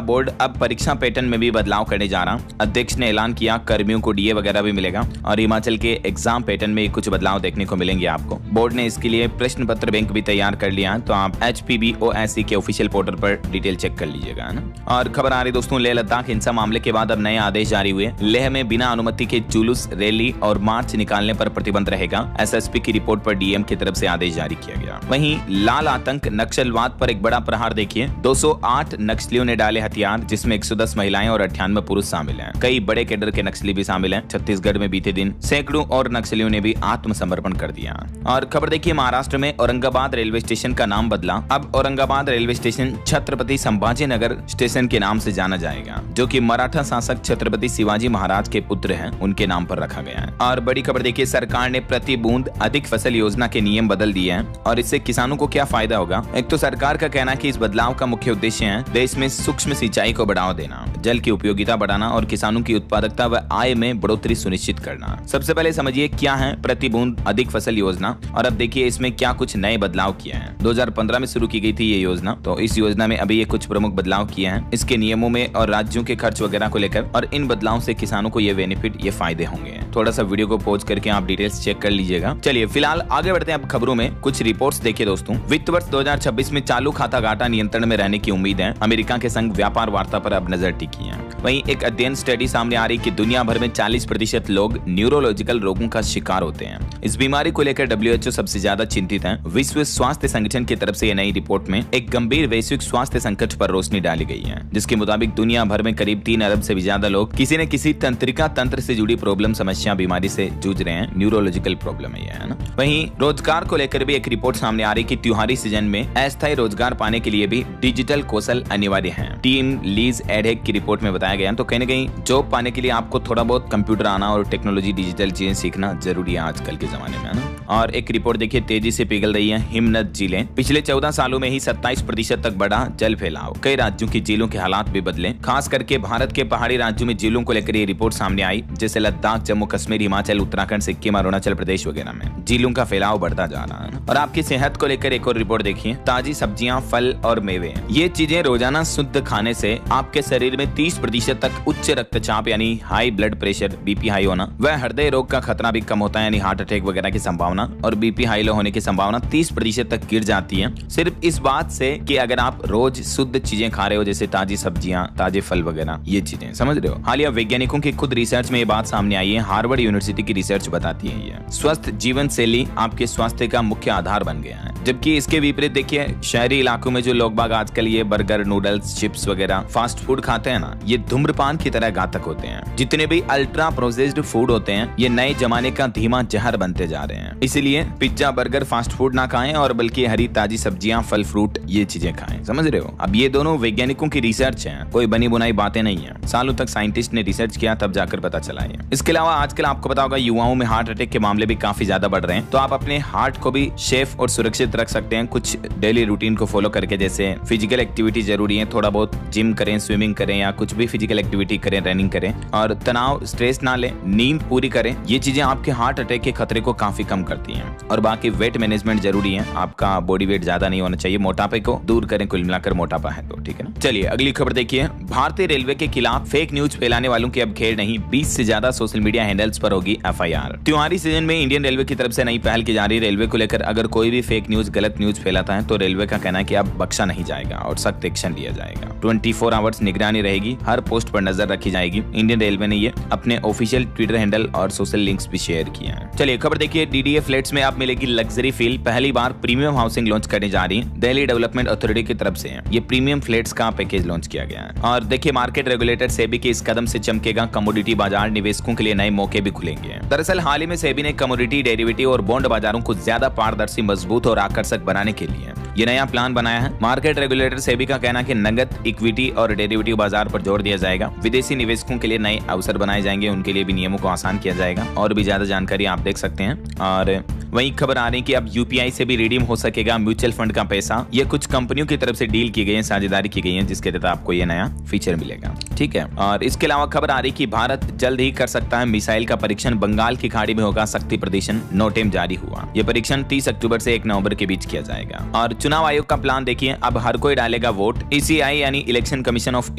बोर्ड अब परीक्षा पैटर्न में भी बदलाव करने जा रहा। अध्यक्ष ने ऐलान किया, कर्मियों को DA वगैरह भी मिलेगा और हिमाचल के एग्जाम पैटर्न में कुछ बदलाव देखने को मिलेंगे आपको। बोर्ड ने इसके लिए प्रश्न पत्र बैंक भी तैयार कर लिया, तो आप HPBOSE के ऑफिशियल पोर्टल पर डिटेल चेक कर लीजिएगा, है ना। और खबर आ रही दोस्तों, लेह लद्दाख हिंसा मामले के बाद अब नए आदेश जारी हुए। लेह में बिना अनुमति के जुलूस, रैली और मार्च निकालने पर प्रतिबंध रहेगा। SSP की रिपोर्ट पर DM की तरफ से आदेश जारी किया गया। वहीं लाल आतंक नक्सलवाद पर एक बड़ा प्रहार देखिए, 208 नक्सलियों ने डाले हथियार, जिसमें 110 महिलाएं और 98 पुरुष शामिल हैं। कई बड़े कैडर के नक्सली भी शामिल हैं। छत्तीसगढ़ में बीते दिन सैकड़ों और नक्सलियों ने भी आत्मसमर्पण कर दिया। और खबर देखिए, महाराष्ट्र में औरंगाबाद रेलवे स्टेशन का नाम बदला। अब Aurangabad railway station Chhatrapati Sambhajinagar station के नाम से जाना जाएगा, जो कि मराठा शासक छत्रपति शिवाजी महाराज के पुत्र हैं, उनके नाम पर रखा गया है। और बड़ी खबर देखिए, सरकार ने प्रति बूंद अधिक फसल योजना के नियम बदल दिए हैं। और इससे किसानों को क्या फायदा होगा? एक तो सरकार का कहना है कि इस बदलाव का मुख्य उद्देश्य है देश में सूक्ष्म सिंचाई को बढ़ावा देना, जल की उपयोगिता बढ़ाना और किसानों की उत्पादकता व आय में बढ़ोतरी सुनिश्चित करना। सबसे पहले समझिए क्या है प्रति बूंद अधिक फसल योजना, और अब देखिए इसमें क्या कुछ नए बदलाव किए हैं। 2015 में शुरू की गई थी ये योजना, तो इस योजना में अभी ये कुछ प्रमुख बदलाव किए हैं इसके नियमों में और राज्यों के खर्च वगैरह को लेकर। और इन बदलाव से किसानों को ये बेनिफिट, ये फायदे होंगे। थोड़ा सा वीडियो को पॉज करके आप डिटेल्स चेक कर लीजिएगा। चलिए फिलहाल आगे बढ़ते हैं अब खबरों में। कुछ रिपोर्ट्स देखिए दोस्तों, वित्त वर्ष 2026 में चालू खाता घाटा नियंत्रण में रहने की उम्मीद है। अमेरिका के संग व्यापार वार्ता पर अब नजर टिकी है। वहीं एक अध्ययन स्टडी सामने आ रही कि दुनिया भर में 40% लोग न्यूरोलॉजिकल रोगों का शिकार होते हैं। इस बीमारी को लेकर WHO सबसे ज्यादा चिंतित है। विश्व स्वास्थ्य संगठन की तरफ से यह नई रिपोर्ट में एक गंभीर वैश्विक स्वास्थ्य संकट पर रोशनी डाली गई है, जिसके मुताबिक दुनिया भर में करीब 3 अरब से भी ज्यादा लोग किसी न किसी तंत्रिका तंत्र से जुड़ी प्रॉब्लम, समस्या, बीमारी से जूझ रहे हैं। न्यूरोलॉजिकल प्रॉब्लम है ना। वहीं रोजगार को लेकर भी एक रिपोर्ट सामने आ रही कि त्योहारी सीजन में अस्थायी रोजगार पाने के लिए भी डिजिटल कौशल अनिवार्य है। टीम लीज एडहेक की रिपोर्ट में बताया गया, तो कहीं न कहीं जॉब पाने के लिए आपको थोड़ा बहुत कंप्यूटर आना और टेक्नोलॉजी, डिजिटल चीजें सीखना जरूरी है आजकल के जमाने में, है ना। और एक रिपोर्ट देखिए, तेजी से पिघल रही है हिमनद झीलें। पिछले 14 सालों में ही 27% तक बढ़ा जल फैलाव। कई राज्यों की झीलों के हालात भी बदले, खास करके भारत के पहाड़ी राज्यों में झीलों को लेकर ये रिपोर्ट सामने आई, जैसे लद्दाख, जम्मू कश्मीर, हिमाचल, उत्तराखंड, सिक्किम, अरुणाचल प्रदेश वगैरह में झीलों का फैलाव बढ़ता जा रहा है। और आपकी सेहत को लेकर एक और रिपोर्ट देखिए, ताजी सब्जियां, फल और मेवे, ये चीजें रोजाना शुद्ध खाने से आपके शरीर में 30% तक उच्च रक्तचाप यानी high blood pressure, BP high होना व हृदय रोग का खतरा भी कम होता है, यानी हार्ट अटैक वगैरह की संभावना और BP हाई लो होने की संभावना 30% तक गिर जाती है, सिर्फ इस बात से कि अगर आप रोज शुद्ध चीजें खा रहे हो, जैसे ताजी सब्जियां, ताजे फल वगैरह, ये चीजें, समझ रहे हो। हालिया वैज्ञानिकों की खुद रिसर्च में ये बात सामने आई है। हार्वर्ड यूनिवर्सिटी की रिसर्च बताती है ये स्वस्थ जीवन शैली आपके स्वास्थ्य का मुख्य आधार बन गया है। जबकि इसके विपरीत देखिए, शहरी इलाकों में जो लोग बाग आजकल ये बर्गर, नूडल्स, चिप्स वगैरह फास्ट फूड खाते हैं ना, ये धूम्रपान की तरह घातक होते हैं। जितने भी अल्ट्रा प्रोसेस्ड फूड होते हैं, ये नए जमाने का धीमा जहर बनते जा रहे हैं। इसीलिए पिज्जा, बर्गर, फास्ट फूड ना खाएं और बल्कि हरी ताजी सब्जियां, फल, फ्रूट, ये चीजें खाएं। समझ रहे हो। अब ये दोनों वैज्ञानिकों की रिसर्च है, कोई बनी बुनाई बातें नहीं है। सालों तक साइंटिस्ट ने रिसर्च किया, तब जाकर पता चला है। इसके अलावा आजकल आपको पता होगा युवाओं में हार्ट अटैक के मामले भी काफी ज्यादा बढ़ रहे हैं, तो आप अपने हार्ट को भी सेफ और सुरक्षित रख सकते हैं कुछ डेली रूटीन को फॉलो करके। जैसे फिजिकल एक्टिविटी जरूरी है, थोड़ा बहुत जिम करें, स्विमिंग करें या कुछ भी फिजिकल एक्टिविटी करें, रनिंग करें, और तनाव, स्ट्रेस ना लें, नींद पूरी करें। ये चीजें आपके हार्ट अटैक के खतरे को काफी कम करती हैं। और बाकी वेट मैनेजमेंट जरूरी है, आपका बॉडी वेट ज्यादा नहीं होना चाहिए, मोटापे को दूर करें, कुल मिलाकर मोटापा है तो, ठीक है ना। चलिए अगली खबर देखिए, हैं भारतीय रेलवे के खिलाफ फेक न्यूज फैलाने वालों की अब खेल नहीं, 20 से ज्यादा सोशल मीडिया हैंडल्स पर होगी FIR। त्योहारी सीजन में इंडियन रेलवे की तरफ से नई पहल की जा रही रेलवे को लेकर अगर कोई भी फेक न्यूज, गलत न्यूज फैलाता है तो रेलवे का कहना है कि अब बख्शा नहीं जाएगा और सख्त एक्शन लिया जाएगा। 24 आवर्स निगरानी रहेगी, हर पोस्ट पर नजर रखी जाएगी। इंडियन रेलवे ने ये अपने ऑफिशियल ट्विटर हैंडल और सोशल लिंक्स भी शेयर किए हैं। चलिए खबर देखिए, DDA फ्लैट्स में अब मिलेगी लग्जरी फील, पहली बार प्रीमियम हाउसिंग लॉन्च करने जा रही है। दिल्ली डेवलपमेंट अथॉरिटी की तरफ से ये प्रीमियम फ्लैट्स का पैकेज लॉन्च किया गया है। और देखिए, मार्केट रेगुलेटर सेबी के इस कदम से चमकेगा कमोडिटी बाजार, निवेशकों के लिए नए मौके भी खुलेंगे। दरअसल हाल ही में सेबी ने कमोडिटी, डेरिवेटिव और बॉन्ड बाजारों को ज्यादा पारदर्शी, मजबूत और आकर्षक बनाने के लिए ये नया प्लान बनाया है। मार्केट रेगुलेटर सेबी का कहना है कि नगद, इक्विटी और डेरिवेटिव बाजार पर जोर दिया जाएगा। विदेशी निवेशकों के लिए नए अवसर बनाए जाएंगे, उनके लिए भी नियमों को आसान किया जाएगा। और भी ज्यादा जानकारी आप देख सकते हैं। और वही खबर आ रही है कि अब UPI से भी रिडीम हो सकेगा म्यूचुअल फंड का पैसा। ये कुछ कंपनियों की तरफ से डील की गई है, साझेदारी की गई है, जिसके तहत आपको ये नया फीचर मिलेगा। ठीक है। और इसके अलावा खबर आ रही कि भारत जल्द ही कर सकता है मिसाइल का परीक्षण, बंगाल की खाड़ी में होगा शक्ति प्रदर्शन, नोटेम जारी हुआ। यह परीक्षण 30 अक्टूबर से 1 नवंबर के बीच किया जाएगा। और चुनाव आयोग का प्लान देखिए, अब हर कोई डालेगा वोट। ECI यानी इलेक्शन कमीशन ऑफ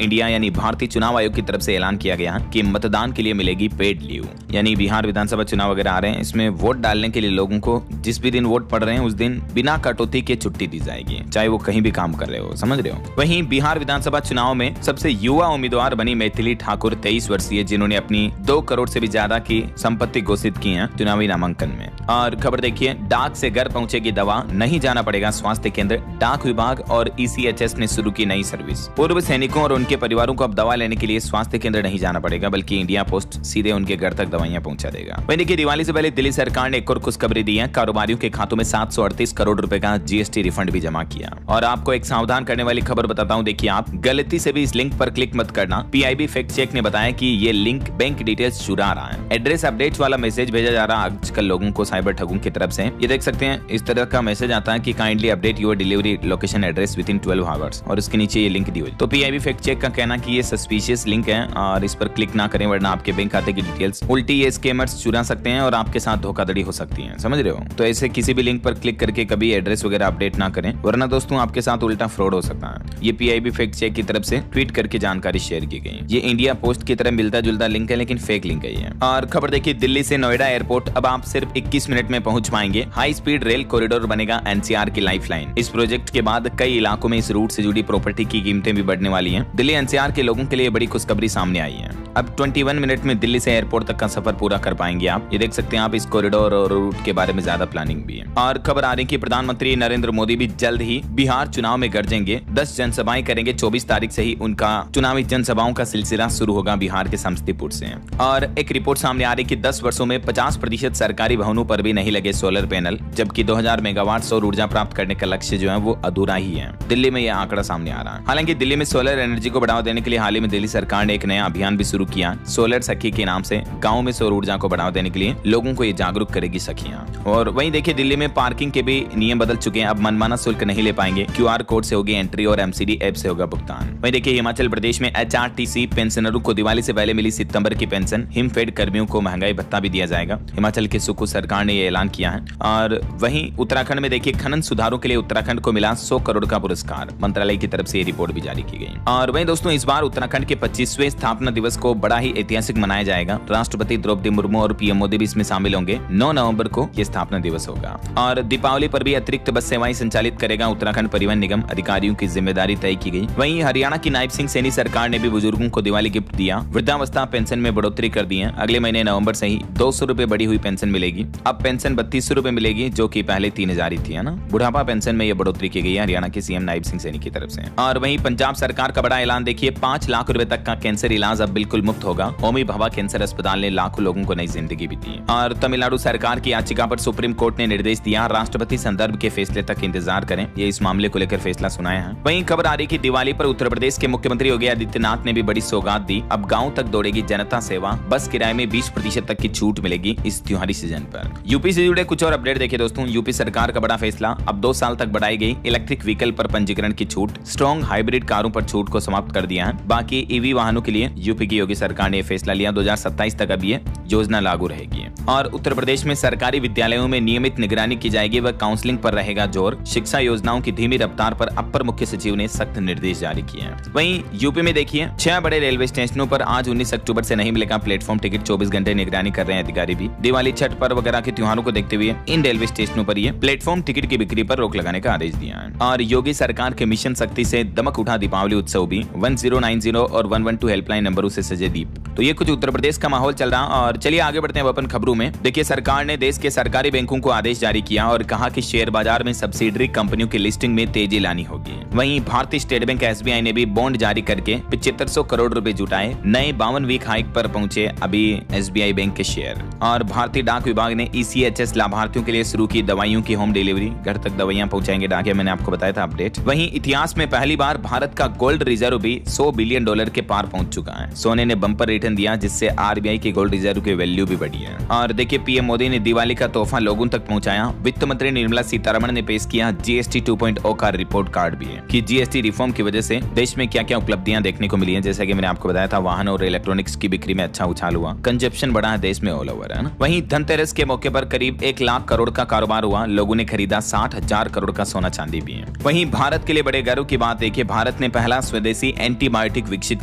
इंडिया यानी भारतीय चुनाव आयोग की तरफ से ऐलान किया गया है कि मतदान के लिए मिलेगी पेड लीव। यानी बिहार विधानसभा चुनाव वगैरह आ रहे हैं, इसमें वोट डालने के लिए लोगों को जिस भी दिन वोट पड़ रहे हैं उस दिन बिना कटौती के छुट्टी दी जाएगी, चाहे वो कहीं भी काम कर रहे हो, समझ रहे हो। वहीं बिहार विधानसभा चुनाव में सबसे युवा उम्मीदवार बनी मैथिली ठाकुर, 23 वर्षीय, जिन्होंने अपनी 2 करोड़ से भी ज्यादा की संपत्ति घोषित की है चुनावी नामांकन में। और खबर देखिए, डाक से घर पहुंचेगी दवा, नहीं जाना पड़ेगा स्वास्थ्य केंद्र। डाक विभाग और ECHS ने शुरू की नई सर्विस। पूर्व सैनिकों और उनके परिवारों को अब दवा लेने के लिए स्वास्थ्य केंद्र नहीं जाना पड़ेगा, बल्कि इंडिया पोस्ट सीधे उनके घर तक दवाइयां पहुंचा देगा। वहीं देखिए, दिवाली से पहले दिल्ली सरकार ने एक और खुशखबरी दी है। कारोबारियों के खातों में 738 करोड़ रुपए का GST रिफंड भी जमा किया। और आपको एक सावधान करने वाली खबर बताता हूं, देखिए आप गलती से भी इस लिंक पर क्लिक मत करना। PIB फैक्ट चेक ने बताया कि ये लिंक बैंक डिटेल्स चुरा रहा है। एड्रेस अपडेट वाला मैसेज भेजा जा रहा है आजकल लोगों को साइबर ठगों की तरफ से। ये देख सकते हैं, इस तरह का मैसेज आता है कि kindly update your delivery location address with in 12 hours, और इसके नीचे ये लिंक दी हुई। तो PIB फैक्ट चेक का कहना कि ये सस्पिशियस लिंक है और इस पर क्लिक ना करें, वरना आपके बैंक खाते की डिटेल्स उल्टी ये स्कैमर्स चुरा सकते हैं और आपके साथ धोखाधड़ी हो सकती है, समझ रहे हो। तो ऐसे किसी भी लिंक पर क्लिक करके कभी एड्रेस वगैरह अपडेट ना करें, वरना दोस्तों आपके साथ उल्टा फ्रॉड हो सकता है। ये PIB फैक्ट चेक की तरफ से ट्वीट करके जानकारी शेयर की गई। ये इंडिया पोस्ट की तरह मिलता जुलता लिंक है, लेकिन फेक लिंक है ये। और खबर देखिए, दिल्ली से नोएडा एयरपोर्ट अब आप सिर्फ 21 मिनट में पहुंच पाएंगे। हाई स्पीड रेल कॉरिडोर बनेगा NCR की लाइफलाइन। इस प्रोजेक्ट के बाद कई इलाकों में इस रूट से जुड़ी प्रॉपर्टी की कीमतें भी बढ़ने वाली हैं। दिल्ली NCR के लोगों के लिए बड़ी खुशखबरी सामने आई है। अब 21 मिनट में दिल्ली से एयरपोर्ट तक का सफर पूरा कर पाएंगे आप। ये देख सकते हैं आप, इस कॉरिडोर और रूट के बारे में ज्यादा प्लानिंग भी है। और खबर आ रही कि प्रधानमंत्री नरेंद्र मोदी भी जल्द ही बिहार चुनाव में गरजेंगे। 10 जनसभाएं करेंगे। 24 तारीख से ही उनका चुनावी जनसभाओं का सिलसिला शुरू होगा बिहार के समस्तीपुर से। और एक रिपोर्ट सामने आ रही कि 10 वर्षों में 50% सरकारी भवनों पर भी नहीं लगे सोलर पैनल, जबकि 2000 मेगावाट सौर ऊर्जा प्राप्त करने का लक्ष्य जो है वो अधूरा ही है। दिल्ली में यह आंकड़ा सामने आ रहा है। हालांकि दिल्ली में सोलर एनर्जी को बढ़ावा देने के लिए हाल ही में दिल्ली सरकार ने एक नया अभियान भी शुरू किया। सोलर सखी के नाम से गाँव में सौर ऊर्जा को बढ़ावा देने के लिए लोगों को ये जागरूक करेगी सखियां। और वहीं देखिए, दिल्ली में पार्किंग के भी नियम बदल चुके हैं। अब मनमाना शुल्क नहीं ले पाएंगे, QR कोड से होगी एंट्री और MCD ऐप से होगा भुगतान। वहीं देखिए, हिमाचल प्रदेश में HRTC पेंशनरों को दिवाली से पहले मिली सितंबर की पेंशन। हिमफेड कर्मियों को महंगाई भत्ता भी दिया जाएगा। हिमाचल के सुकू सरकार ने यह ऐलान किया है। और वहीं उत्तराखंड में देखिए, खनन सुधारों के लिए उत्तराखंड को मिला 100 करोड़ का पुरस्कार। मंत्रालय की तरफ से ये रिपोर्ट भी जारी की गई। और वहीं दोस्तों, इस बार उत्तराखंड के 25वें स्थापना दिवस को बड़ा ही ऐतिहासिक मनाया जाएगा। राष्ट्रपति द्रौपदी मुर्मू और PM मोदी भी इसमें शामिल होंगे। 9 नवंबर को यह स्थापना दिवस होगा। और दीपावली पर भी अतिरिक्त बस सेवाएं संचालित करेगा उत्तराखंड परिवहन निगम। अधिकारियों की जिम्मेदारी तय की गई। वहीं हरियाणा की नायब सिंह सैनी सरकार ने भी बुजुर्गों को दिवाली गिफ्ट दिया। वृद्धावस्था पेंशन में बढ़ोतरी कर दी है। अगले महीने नवंबर से ही 200 रुपए बढ़ी हुई पेंशन मिलेगी। अब पेंशन 3200 रुपए मिलेगी, जो कि पहले 3000 थी, है ना। बुढ़ापा पेंशन में यह बढ़ोतरी की गई है हरियाणा के CM नायब सिंह सैनी की तरफ से। और वहीं पंजाब सरकार का बड़ा ऐलान देखिए, 5 लाख रुपए तक का कैंसर इलाज अब बिल्कुल मुफ्त होगा। होमी भाभा कैंसर अस्पताल ने लाखों लोगों को नई जिंदगी भी दी। और तमिलनाडु सरकार की याचिका पर सुप्रीम कोर्ट ने निर्देश दिया, राष्ट्रपति संदर्भ के फैसले तक इंतजार करें। ये इस मामले को लेकर फैसला सुनाया है। वहीं खबर आ रही कि दिवाली पर उत्तर प्रदेश के मुख्यमंत्री योगी आदित्यनाथ ने भी बड़ी सौगात दी। अब गांव तक दौड़ेगी जनता सेवा। बस किराए में 20% तक की छूट मिलेगी इस त्योहारी सीजन पर। यूपी से जुड़े कुछ और अपडेट देखिए दोस्तों। यूपी सरकार का बड़ा फैसला, अब 2 साल तक बढ़ाई गई इलेक्ट्रिक व्हीकल पर पंजीकरण की छूट। स्ट्रॉन्ग हाइब्रिड कारों पर छूट को समाप्त कर दिया है। बाकी EV वाहनों के लिए यूपी की योगी सरकार ने फैसला लिया। 2027 तक अब ये योजना लागू रहेगी। और उत्तर प्रदेश में सरकारी विद्यालय विद्यालयों में नियमित निगरानी की जाएगी व काउंसलिंग पर रहेगा जोर। शिक्षा योजनाओं की धीमी रफ्तार पर अपर मुख्य सचिव ने सख्त निर्देश जारी किए हैं। वहीं यूपी में देखिए 6 बड़े रेलवे स्टेशनों पर आज 19 अक्टूबर से नहीं मिलेगा प्लेटफॉर्म टिकट। 24 घंटे निगरानी कर रहे हैं अधिकारी भी। दिवाली, छठ पर्व वगैरह के त्योहारों को देखते हुए इन रेलवे स्टेशनों पर ये प्लेटफॉर्म टिकट की बिक्री पर रोक लगाने का आदेश दिया है। और योगी सरकार के मिशन शक्ति से दमक उठा दीपावली उत्सव भी। 1090 और 112 हेल्पलाइन नंबरों से सजे दीप। तो ये कुछ उत्तर प्रदेश का माहौल चल रहा। और चलिए आगे बढ़ते हैं अपन खबरों में। देखिए सरकार ने देश के सरकारी बैंकों को आदेश जारी किया और कहा कि शेयर बाजार में सब्सिडरी कंपनियों की लिस्टिंग में तेजी लानी होगी। वहीं भारतीय स्टेट बैंक SBI ने भी बॉन्ड जारी करके 7500 करोड़ रुपए जुटाए। नए 52 वीक हाइक पर पहुंचे अभी SBI बैंक के शेयर। और भारतीय डाक विभाग ने ECHS लाभार्थियों के लिए शुरू की दवाइयों की होम डिलीवरी। घर तक दवाइयां पहुंचाएंगे डाकिया, मैंने आपको बताया था अपडेट। वहीं इतिहास में पहली बार भारत का गोल्ड रिजर्व भी $100 बिलियन के पार पहुंच चुका है। सोने ने बम्पर रिटर्न दिया जिससे RBI की गोल्ड रिजर्व की वैल्यू भी बढ़ी है। और देखिए PM मोदी ने दिवाली का तोहफा लोगों तक पहुंचाया। वित्त मंत्री निर्मला सीतारमण ने पेश किया GST 2.0 का रिपोर्ट कार्ड भी है कि GST रिफॉर्म की वजह से देश में क्या क्या उपलब्धियां देखने को मिली हैं। जैसा कि मैंने आपको बताया था, वाहन और इलेक्ट्रॉनिक्स की बिक्री में अच्छा उछाल हुआ। कंजप्शन बढ़ा है देश में ऑल ओवर, है ना। वहीं धनतेरस के मौके पर करीब 1 लाख करोड़ का कारोबार हुआ। लोगों ने खरीदा 60,000 करोड़ का सोना चांदी भी है। वहीं भारत के लिए बड़े गर्व की बात देखिए, भारत ने पहला स्वदेशी एंटीबायोटिक विकसित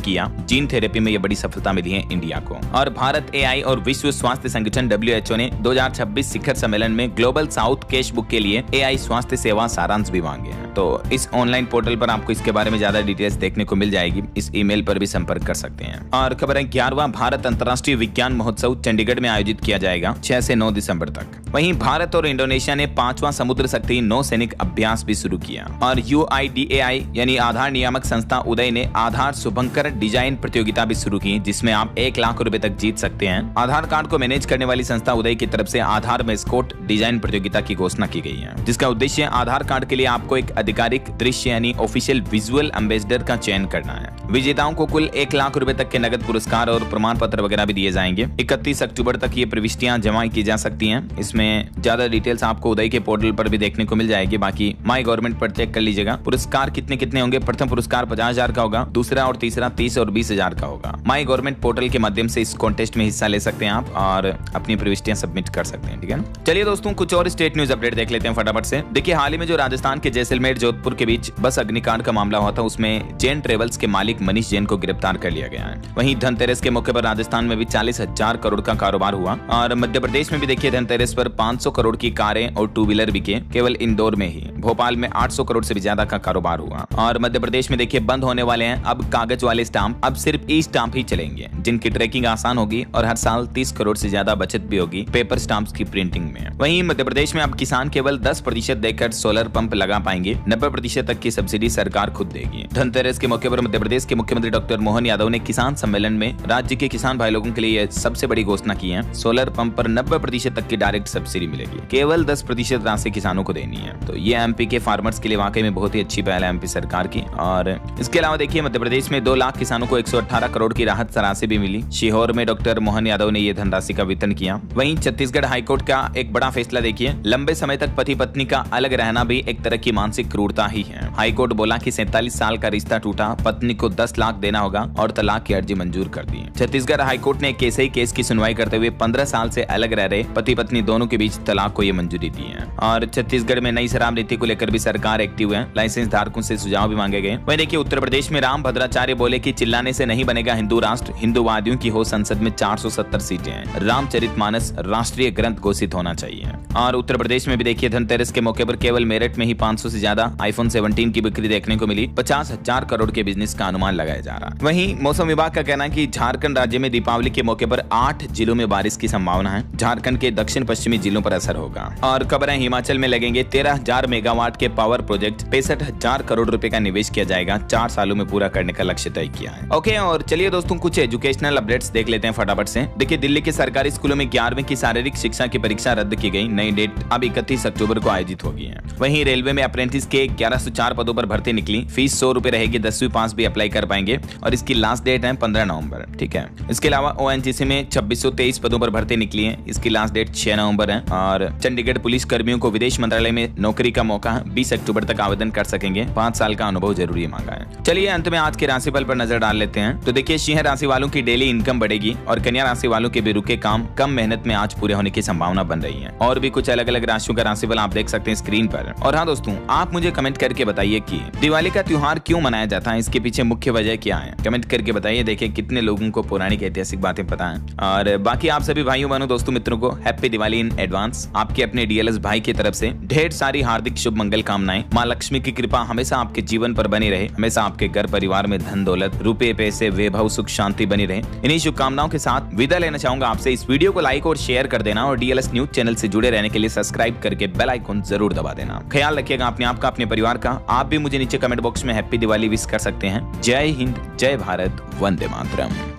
किया। जीन थेरेपी में यह बड़ी सफलता मिली है इंडिया को। और भारत AI और विश्व स्वास्थ्य संगठन WHO ने 2026 शिखर सम्मेलन में ग्लोबल साउथ कैश बुक के लिए AI स्वास्थ्य सेवा सारांश भी मांगे हैं। तो इस ऑनलाइन पोर्टल पर आपको इसके बारे में ज्यादा डिटेल्स देखने को मिल जाएगी। इस ईमेल पर भी संपर्क कर सकते हैं। और खबर है 11वां भारत अंतर्राष्ट्रीय विज्ञान महोत्सव चंडीगढ़ में आयोजित किया जाएगा 6 से 9 दिसंबर तक। वहीं भारत और इंडोनेशिया ने 5वां समुद्र शक्ति नौसैनिक अभ्यास भी शुरू किया। और UIDAI यानी आधार नियामक संस्था उदय ने आधार शुभंकर डिजाइन प्रतियोगिता भी शुरू की, जिसमें आप 1 लाख रुपए तक जीत सकते हैं। आधार कार्ड को मैनेज करने वाली संस्था उदय की तरफ से आधार मैस्कोट डिजाइन प्रतियोगिता की घोषणा की गई है, जिसका उद्देश्य आधार कार्ड के लिए आपको एक आधिकारिक दृश्य यानी ऑफिशियल विजुअल एम्बेसडर का चयन करना है। विजेताओं को कुल 1 लाख रुपए तक के नगद पुरस्कार और प्रमाण पत्र वगैरह भी दिए जाएंगे। 31 अक्टूबर तक ये प्रविष्टियां जमा की जा सकती हैं। इसमें ज्यादा डिटेल्स आपको उदय के पोर्टल पर भी देखने को मिल जाएगी। बाकी माई गवर्नमेंट पर चेक कर लीजिएगा। पुरस्कार कितने कितने होंगे? प्रथम पुरस्कार 50,000 का होगा, दूसरा और तीसरा 30 और 20,000 का होगा। माई गवर्नमेंट पोर्टल के माध्यम से इस कॉन्टेस्ट में हिस्सा ले सकते हैं आप और अपनी प्रविष्टियां सबमिट कर सकते हैं, ठीक है ना। चलिए दोस्तों कुछ और स्टेट न्यूज अपडेट देख लेते हैं फटाफट से। देखिए हाल ही में जो राजस्थान के जैसलमेर जोधपुर के बीच बस अग्निकांड का मामला हुआ था, उसमें जैन ट्रेवल्स के मालिक मनीष जैन को गिरफ्तार कर लिया गया है। वहीं धनतेरस के मौके पर राजस्थान में भी 40,000 करोड़ का कारोबार हुआ। और मध्य प्रदेश में भी देखिए धनतेरस पर 500 करोड़ की कारें और 2 व्हीलर बिके, केवल इंदौर में ही। भोपाल में 800 करोड़ से भी ज्यादा का कारोबार हुआ। और मध्य प्रदेश में देखिए बंद होने वाले हैं अब कागज वाले स्टाम्प, अब सिर्फ ई-स्टाम्प ही चलेंगे, जिनकी ट्रैकिंग आसान होगी और हर साल 30 करोड़ से ज्यादा बचत भी होगी पेपर स्टाम्प्स की प्रिंटिंग में। वहीं मध्य प्रदेश में अब किसान केवल 10% देकर सोलर पंप लगा पाएंगे। 90% तक की सब्सिडी सरकार खुद देगी। धनतेरस के मौके पर मध्य प्रदेश के मुख्यमंत्री डॉक्टर मोहन यादव ने किसान सम्मेलन में राज्य के किसान भाई लोगों के लिए सबसे बड़ी घोषणा की है। सोलर पंप पर 90% तक की डायरेक्ट सब्सिडी मिलेगी, केवल 10% राशि किसानों को देनी है। तो ये MP के फार्मर्स के लिए वाकई में बहुत ही अच्छी पहल है MP सरकार की। और इसके अलावा देखिए मध्य प्रदेश में 2 लाख किसानों को 118 करोड़ की राहत राशि भी मिली। सीहोर में डॉक्टर मोहन यादव ने ये धनराशि का वितरण किया। वहीं छत्तीसगढ़ हाईकोर्ट का एक बड़ा फैसला देखिए, लंबे समय तक पति पत्नी का अलग रहना भी एक तरह की मानसिक क्रूरता ही है। हाईकोर्ट बोला कि 47 साल का रिश्ता टूटा, पत्नी को 10 लाख देना होगा और तलाक की अर्जी मंजूर कर दी। छत्तीसगढ़ हाईकोर्ट ने एक ऐसे केस की सुनवाई करते हुए 15 साल से अलग रह रहे पति पत्नी दोनों के बीच तलाक को ये मंजूरी दी है। और छत्तीसगढ़ में नई शराब नीति को लेकर भी सरकार एक्टिव है। लाइसेंस धारकों से सुझाव भी मांगे गए। वहीं देखिए उत्तर प्रदेश में राम भद्राचार्य बोले कि चिल्लाने से नहीं बनेगा हिंदू राष्ट्र, हिंदूवादियों की हो संसद में 470 सीटें हैं। रामचरितमानस राष्ट्रीय ग्रंथ घोषित होना चाहिए। और उत्तर प्रदेश में भी देखिए धनतेरस के मौके पर केवल मेरठ में ही 500 से ज्यादा iPhone 17 की बिक्री देखने को मिली। 50,000 करोड़ के बिजनेस का अनुमान लगाया जा रहा है। वहीं मौसम विभाग का कहना है कि झारखंड राज्य में दीपावली के मौके पर 8 जिलों में बारिश की संभावना है। झारखंड के दक्षिण पश्चिमी जिलों पर असर होगा। और खबर है हिमाचल में लगेंगे 13,000 मेगावाट के पावर प्रोजेक्ट, 65,000 करोड़ रुपए का निवेश किया जाएगा। 4 सालों में पूरा करने का लक्ष्य तय किया है। ओके, और चलिए दोस्तों कुछ एजुकेशनल अपडेट्स देख लेते हैं फटाफट से। देखिए दिल्ली के सरकारी स्कूलों में 11वीं की शारीरिक शिक्षा की परीक्षा रद्द की गई। नई डेट अब 31 अक्टूबर को आयोजित होगी है। वहीं रेलवे में अप्रेंटिस के 1104 पदों पर भर्ती निकली। फीस 100 रुपए रहेगी। 10वीं पास भी अप्लाई कर पाएंगे और इसकी लास्ट डेट है 15 नवंबर। ठीक है। इसके अलावा ONGC में 2623 पदों पर भर्ती निकली है। इसकी लास्ट डेट 6 नवंबर है। और चंडीगढ़ पुलिस कर्मियों को विदेश मंत्रालय में नौकरी का मौका 20 अक्टूबर तक आवेदन कर सकेंगे। 5 साल का अनुभव जरूरी मांगा है। चलिए अंत में आज के राशिफल पर नजर डाल लेते हैं। तो देखिए सिंह राशि वालों की डेली इनकम बढ़ेगी और कन्या राशि वालों के भी रुके काम कम मेहनत में आज पूरे होने की संभावना बन रही है। और भी कुछ अलग अलग राशियों का राशिफल आप देख सकते हैं स्क्रीन पर। और हाँ दोस्तों, आप मुझे कमेंट करके बताइए कि दिवाली का त्योहार क्यों मनाया जाता है, इसके पीछे मुख्य वजह क्या है, कमेंट करके बताइए। देखिए कितने लोगों को पौराणिक ऐतिहासिक बातें पता है। और बाकी आप सभी भाइयों बहनों दोस्तों मित्रों को हैप्पी दिवाली इन एडवांस। आपके अपने डीएलएस भाई की तरफ से ढेर सारी हार्दिक शुभ मंगल कामनाएं। माँ लक्ष्मी की कृपा हमेशा आपके जीवन पर बनी रहे, हमेशा आपके घर परिवार में धन दौलत रुपए पैसे वैभव सुख शांति बनी रहे। इन्हीं शुभकामनाओं के साथ विदा लेना चाहूंगा आपसे। इस वीडियो को लाइक और शेयर कर देना और डीएलएस न्यूज चैनल से जुड़े रहने के लिए सब्सक्राइब करके बेल आइकन जरूर दबा देना। ख्याल रखिएगा अपने आप का, अपने परिवार का। आप भी मुझे नीचे कमेंट बॉक्स में हैप्पी दिवाली विश कर सकते हैं। जय हिंद, जय भारत, वंदे मातरम।